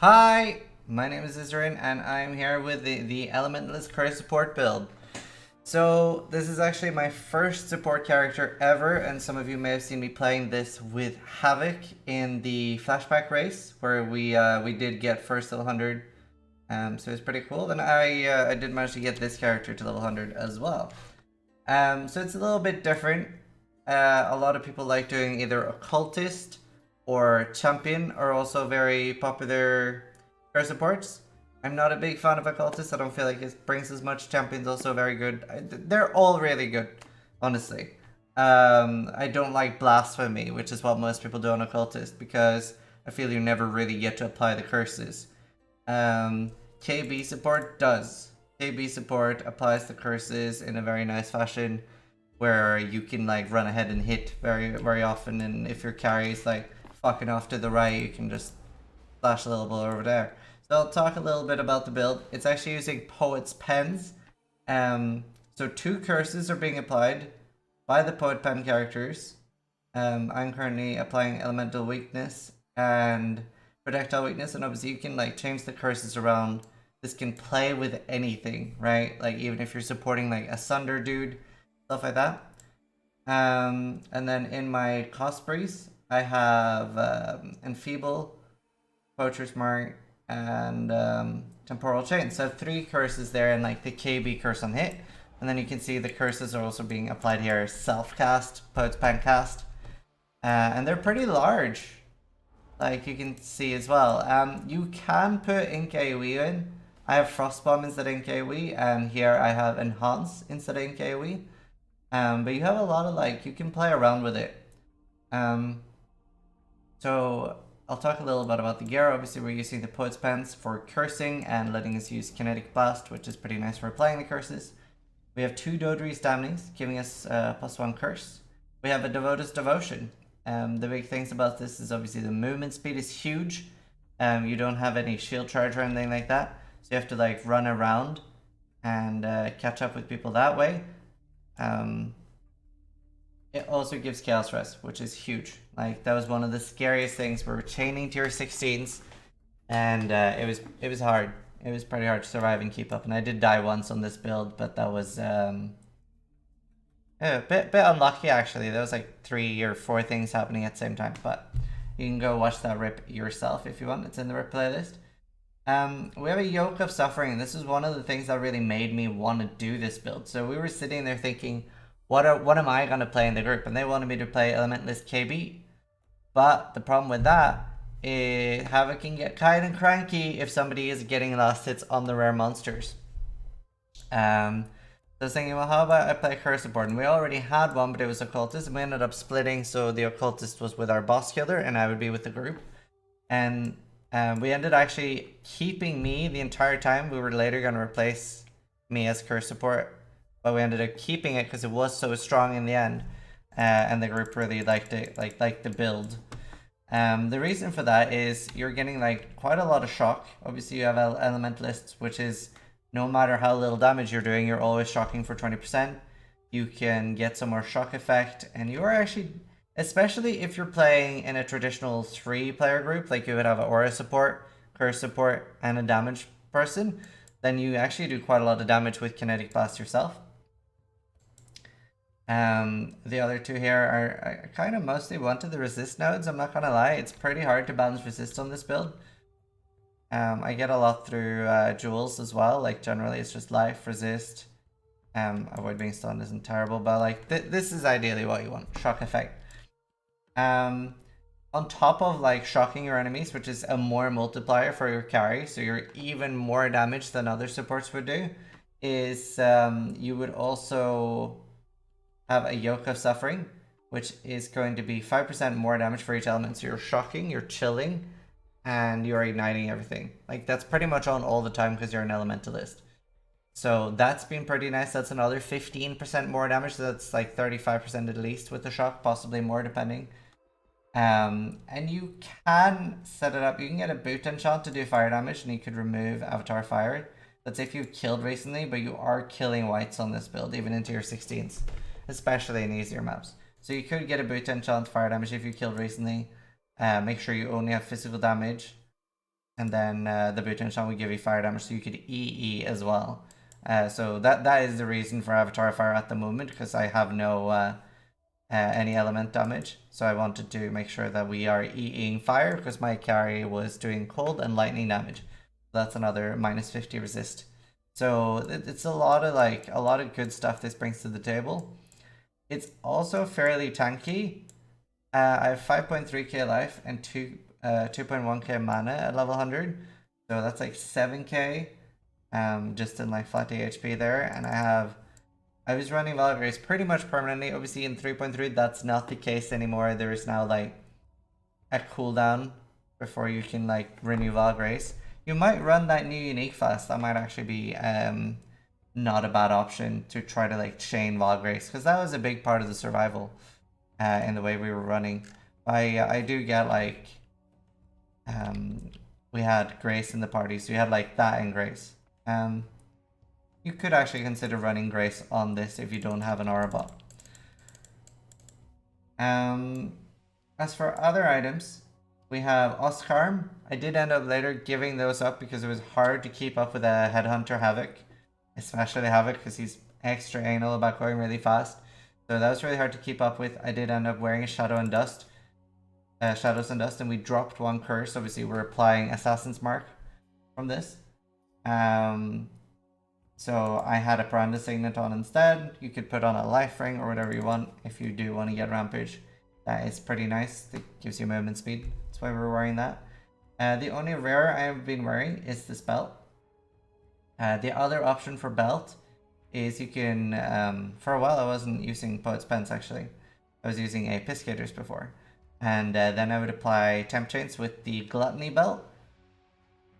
Hi, my name is Zizaran and I'm here with the Elementalist curse support build. So this is actually my first support character ever, and some of you may have seen me playing this with Havoc in the flashback race where we did get first level 100. So it's pretty cool. Then I did manage to get this character to level 100 as well. So it's a little bit different. A lot of people like doing either occultist or champion are also very popular curse supports. I'm not a big fan of occultist. I don't feel like it brings as much. Champion's also very good. They're all really good, honestly. I don't like blasphemy, which is what most people do on occultist, because I feel you never really get to apply the curses. KB support does. KB support applies the curses in a very nice fashion, where you can like run ahead and hit very often, and if your carry is like fucking off to the right, you can just flash a little bit over there. So I'll talk a little bit about the build. It's actually using Poet's Pens. So 2 curses are being applied by the Poet Pen characters. I'm currently applying Elemental Weakness and Projectile Weakness, and obviously you can like change the curses around. This can play with anything, right? Like even if you're supporting like a Sunder dude, stuff like that. And then in my Cospreys, I have Enfeeble, Poacher's Mark, and Temporal Chain. So 3 curses there, and like the KB curse on hit. And then you can see the curses are also being applied here. Self-cast, Poet's Pen cast. And they're pretty large, like you can see as well. You can put Ink AoE in. I have Frostbomb instead of Ink AoE, and here I have Enhance instead of Ink AoE. But you have a lot of like, you can play around with it. So I'll talk a little bit about the gear. Obviously we're using the Poet's Pens for cursing and letting us use Kinetic Blast, which is pretty nice for applying the curses. We have 2 Dodri Staminies, giving us +1 curse. We have a Devotee's Devotion. The big things about this is obviously the movement speed is huge. You don't have any shield charge or anything like that, so you have to like run around and catch up with people that way. It also gives Chaos Rest, which is huge. Like that was one of the scariest things. We were chaining tier 16s, and it was hard. It was pretty hard to survive and keep up. And I did die once on this build, but that was a bit unlucky actually. There was like 3 or 4 things happening at the same time. But you can go watch that rip yourself if you want. It's in the rip playlist. We have a Yoke of Suffering. This is one of the things that really made me want to do this build. So we were sitting there thinking, what am I gonna play in the group? And they wanted me to play Elementalist KB. But the problem with that is Havoc can get kind of cranky if somebody is getting last hits on the rare monsters. So I was thinking, well, how about I play Curse support? And we already had one, but it was Occultist, and we ended up splitting, so the Occultist was with our boss killer, and I would be with the group. And we ended actually keeping me the entire time. We were later going to replace me as Curse support, but we ended up keeping it because it was so strong in the end, and the group really liked it, liked the build. The reason for that is you're getting like quite a lot of shock. Obviously you have Elementalist, which is no matter how little damage you're doing, you're always shocking for 20%. You can get some more shock effect, and you are actually, especially if you're playing in a traditional 3-player group, like you would have an aura support, curse support, and a damage person, then you actually do quite a lot of damage with Kinetic Blast yourself. The other 2 here are I kind of mostly wanted the resist nodes, I'm not gonna lie. It's pretty hard to balance resist on this build. I get a lot through jewels as well, like generally it's just life, resist, avoid being stunned isn't terrible, but like this is ideally what you want, shock effect. On top of like shocking your enemies, which is a more multiplier for your carry, so you're even more damage than other supports would do, is you would also have a Yoke of Suffering, which is going to be 5% more damage for each element. So you're shocking, you're chilling, and you're igniting everything. Like that's pretty much on all the time because you're an Elementalist. So that's been pretty nice. That's another 15% more damage. So that's like 35% at least with the shock, possibly more depending. And you can set it up. You can get a boot enchant to do fire damage, and you could remove Avatar Fire. That's if you've killed recently, but you are killing whites on this build, even into your 16s, especially in easier maps. So you could get a boot enchant fire damage if you killed recently. Make sure you only have physical damage. and then the boot enchant would give you fire damage, so you could EE as well. So that is the reason for Avatar of Fire at the moment, because I have no any element damage. So I wanted to make sure that we are EEing fire, because my carry was doing cold and lightning damage. That's another -50 resist. So it's a lot of good stuff this brings to the table. It's also fairly tanky. I have 5.3k life and 2.1k mana at level 100. So that's like 7k just in like flat HP there. And I was running Valgrace pretty much permanently. Obviously in 3.3 that's not the case anymore. There is now like a cooldown before you can like renew Valgrace. You might run that new unique fast. That might actually be not a bad option to try to like chain Valgrace, because that was a big part of the survival in the way we were running. I do get like we had Grace in the party, so you had like that and Grace. You could actually consider running Grace on this if you don't have an aura bot. As for other items, we have Oscarm. I did end up later giving those up because it was hard to keep up with a Headhunter Havoc, especially Havoc, because he's extra anal about going really fast. So that was really hard to keep up with. I did end up wearing a Shadows and Dust, and we dropped one curse. Obviously, we're applying Assassin's Mark from this. So I had a Piranha Signet on instead. You could put on a Life Ring or whatever you want if you do want to get Rampage. That is pretty nice. It gives you movement speed. That's why we're wearing that. The only rare I have been wearing is this belt. The other option for belt is you can, for a while I wasn't using Poet's Pence actually. I was using a Piscators before. And then I would apply Temp Chains with the Gluttony belt.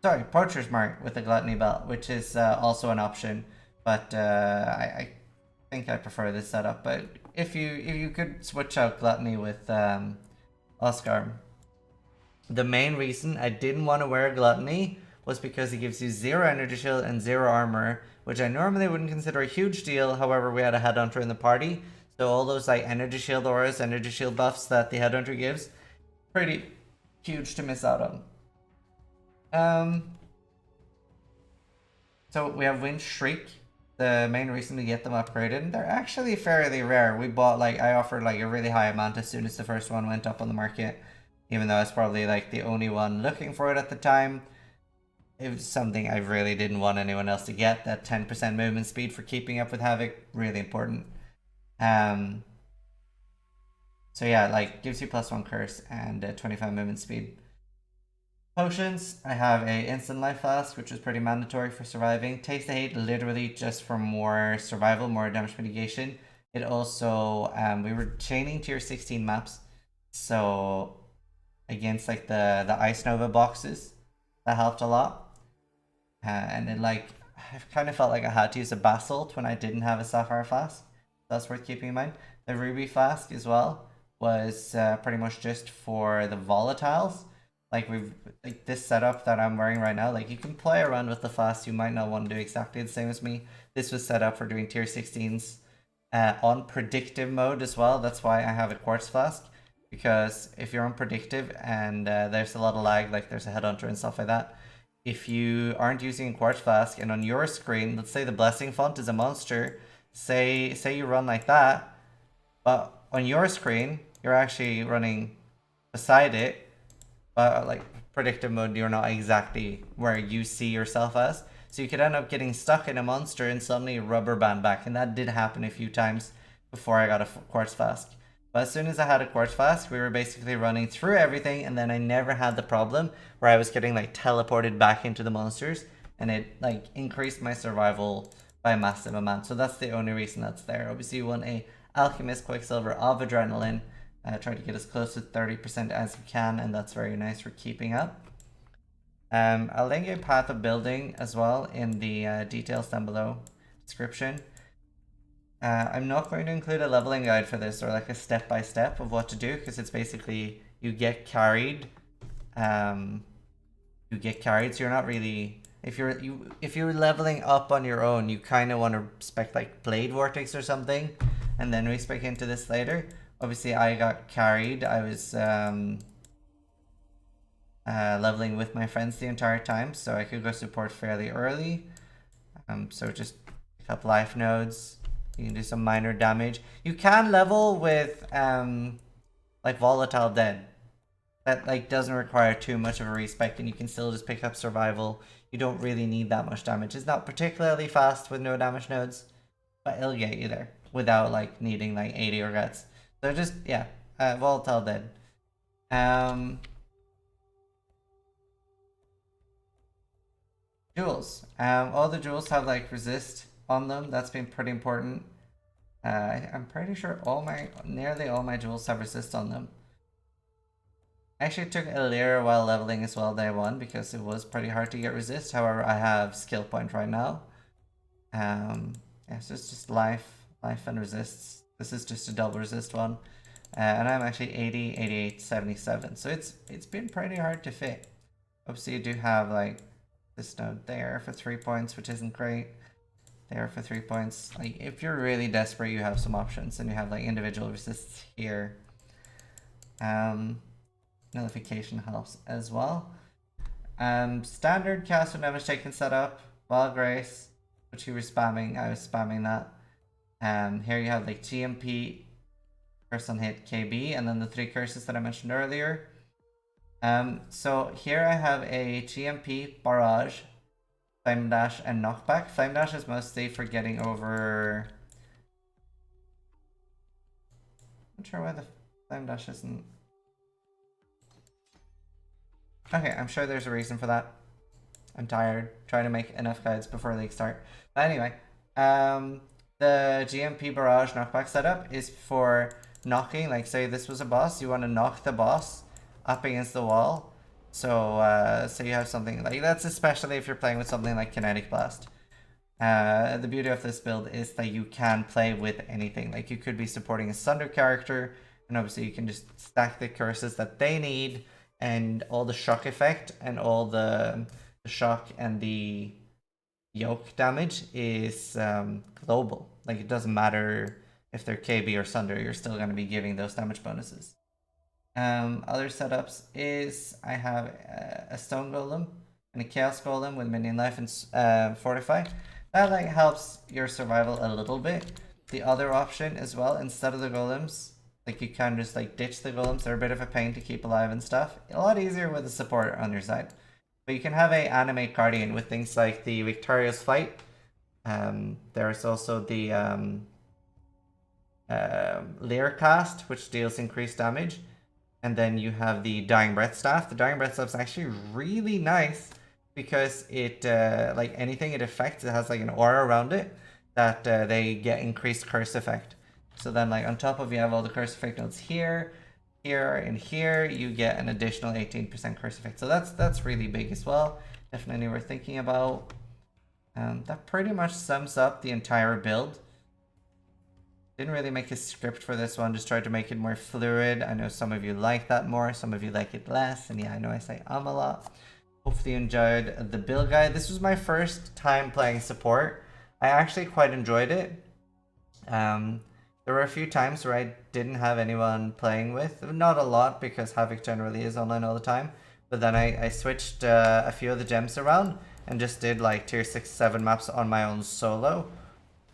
Sorry, Poacher's Mark with the Gluttony belt, which is also an option. But I think I prefer this setup. But if you could switch out Gluttony with Oscar. The main reason I didn't want to wear Gluttony was because it gives you 0 energy shield and 0 armor, which I normally wouldn't consider a huge deal. However, we had a Headhunter in the party, so all those like energy shield auras, energy shield buffs that the Headhunter gives, pretty huge to miss out on. So we have Wind Shriek. The main reason to get them upgraded, they're actually fairly rare. We bought like, I offered like a really high amount as soon as the first one went up on the market, even though I was probably like the only one looking for it at the time. It was something I really didn't want anyone else to get. That 10% movement speed for keeping up with Havoc, really important. So yeah, like gives you +1 curse and 25 movement speed. Potions, I have a instant life flask, which is pretty mandatory for surviving. Taste the Hate, literally just for more survival, more damage mitigation. It also, we were chaining tier 16 maps, so against like the Ice Nova boxes, that helped a lot. And then like, I kind of felt like I had to use a Basalt when I didn't have a Sapphire flask. That's worth keeping in mind. The Ruby flask as well was pretty much just for the volatiles. Like this setup that I'm wearing right now, like you can play around with the flask. You might not want to do exactly the same as me. This was set up for doing tier 16s on predictive mode as well. That's why I have a quartz flask, because if you're on predictive and there's a lot of lag, like there's a Headhunter and stuff like that, if you aren't using a quartz flask and on your screen, let's say the blessing font is a monster, say you run like that, but on your screen you're actually running beside it, but like predictive mode, you're not exactly where you see yourself as, so you could end up getting stuck in a monster and suddenly rubber band back. And that did happen a few times before I got a quartz flask. But as soon as I had a quartz flask, we were basically running through everything, and then I never had the problem where I was getting like teleported back into the monsters, and it like increased my survival by a massive amount. So that's the only reason that's there. Obviously you want a Alchemist Quicksilver of Adrenaline, try to get as close to 30% as you can, and that's very nice for keeping up. I'll link a path of building as well in the details down below description. I'm not going to include a leveling guide for this, or like a step-by-step of what to do, because it's basically you get carried. So you're not really, if you're leveling up on your own, you kind of want to spec like Blade Vortex or something, and then we spec into this later. Obviously, I got carried. I was leveling with my friends the entire time, so I could go support fairly early. So just pick up life nodes. You can do some minor damage. You can level with like volatile dead. That like doesn't require too much of a respec, and you can still just pick up survival. You don't really need that much damage. It's not particularly fast with no damage nodes, but it'll get you there without like needing like 80 regrets. So just yeah, volatile dead. Jewels. All the jewels have like resist on them. That's been pretty important. I'm pretty sure nearly all my jewels have resist on them. I actually took alira while leveling as well day one because it was pretty hard to get resist. However, I have skill point right now. Yeah, so it's just life and resists. This is just a double resist one. And I'm actually 80, 88, 77. So it's been pretty hard to fit. Obviously you do have like this node there for 3 points, which isn't great. There for 3 points. Like if you're really desperate, you have some options, and you have like individual resists here. Nullification helps as well. Standard cast with damage taken setup. Wild Grace, which you were spamming. I was spamming that. Here you have like GMP, curse on hit, KB, and then the 3 curses that I mentioned earlier. So here I have a GMP, Barrage, Flame Dash, and Knockback. Flame Dash is mostly for getting over... I'm not sure why the Flame Dash isn't... Okay, I'm sure there's a reason for that. I'm tired. Trying to make enough guides before league start. But anyway, the GMP Barrage Knockback setup is for knocking. Like say this was a boss, you want to knock the boss up against the wall. So so you have something like that's, especially if you're playing with something like Kinetic Blast. The beauty of this build is that you can play with anything. Like you could be supporting a Sunder character, and obviously you can just stack the curses that they need, and all the shock effect and all the shock and the yoke damage is global. Like it doesn't matter if they're KB or Sunder, you're still going to be giving those damage bonuses. Other setups is I have a Stone Golem and a Chaos Golem with minion life and Fortify. That like helps your survival a little bit. The other option as well, instead of the golems, like you can just like ditch the golems. They're a bit of a pain to keep alive and stuff. A lot easier with a support on your side. But you can have a animate guardian with things like the Victorious Flight. There's also the Leer Cast, which deals increased damage. And then you have the Dying Breath Staff. The Dying Breath Staff is actually really nice because it, like anything it affects, it has like an aura around it that they get increased curse effect. So then like on top of you have all the curse effect nodes here, here, and here, you get an additional 18% curse effect. So that's really big as well. Definitely worth thinking about. That pretty much sums up the entire build. Didn't really make a script for this one, just tried to make it more fluid. I know some of you like that more, some of you like it less, and yeah, I know I say a lot. Hopefully you enjoyed the build guide. This was my first time playing support. I actually quite enjoyed it. There were a few times where I didn't have anyone playing with. Not a lot, because Havoc generally is online all the time. But then I switched a few of the gems around and just did like tier 6, 7 maps on my own solo.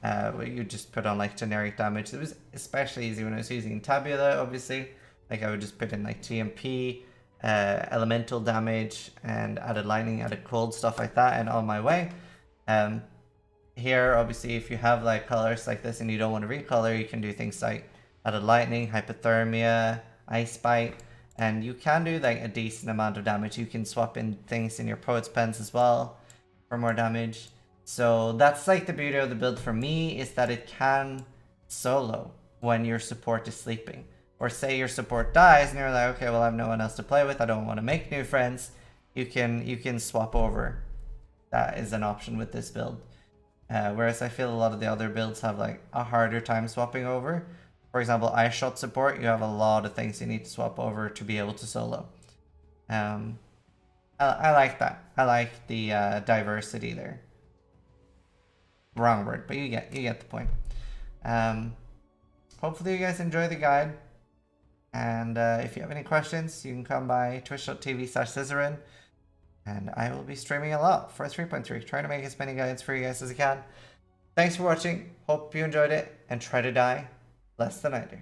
Where you just put on like generic damage. It was especially easy when I was using Tabula, obviously. Like I would just put in like TMP, elemental damage, and added lightning, added cold, stuff like that, and on my way. Here, obviously, if you have like colors like this and you don't want to recolor, you can do things like added lightning, hypothermia, ice bite, and you can do like a decent amount of damage. You can swap in things in your poet's pens as well for more damage. So that's like the beauty of the build for me, is that it can solo when your support is sleeping. Or say your support dies and you're like, okay, well I have no one else to play with, I don't want to make new friends. You can swap over. That is an option with this build. Whereas I feel a lot of the other builds have like a harder time swapping over. For example, Ice Shot support, you have a lot of things you need to swap over to be able to solo. I like that. I like the diversity there. Wrong word, but you get the point. Hopefully you guys enjoy the guide. And if you have any questions, you can come by twitch.tv/Zizaran. And I will be streaming a lot for 3.3, trying to make as many guides for you guys as I can. Thanks for watching. Hope you enjoyed it. And try to die less than I do.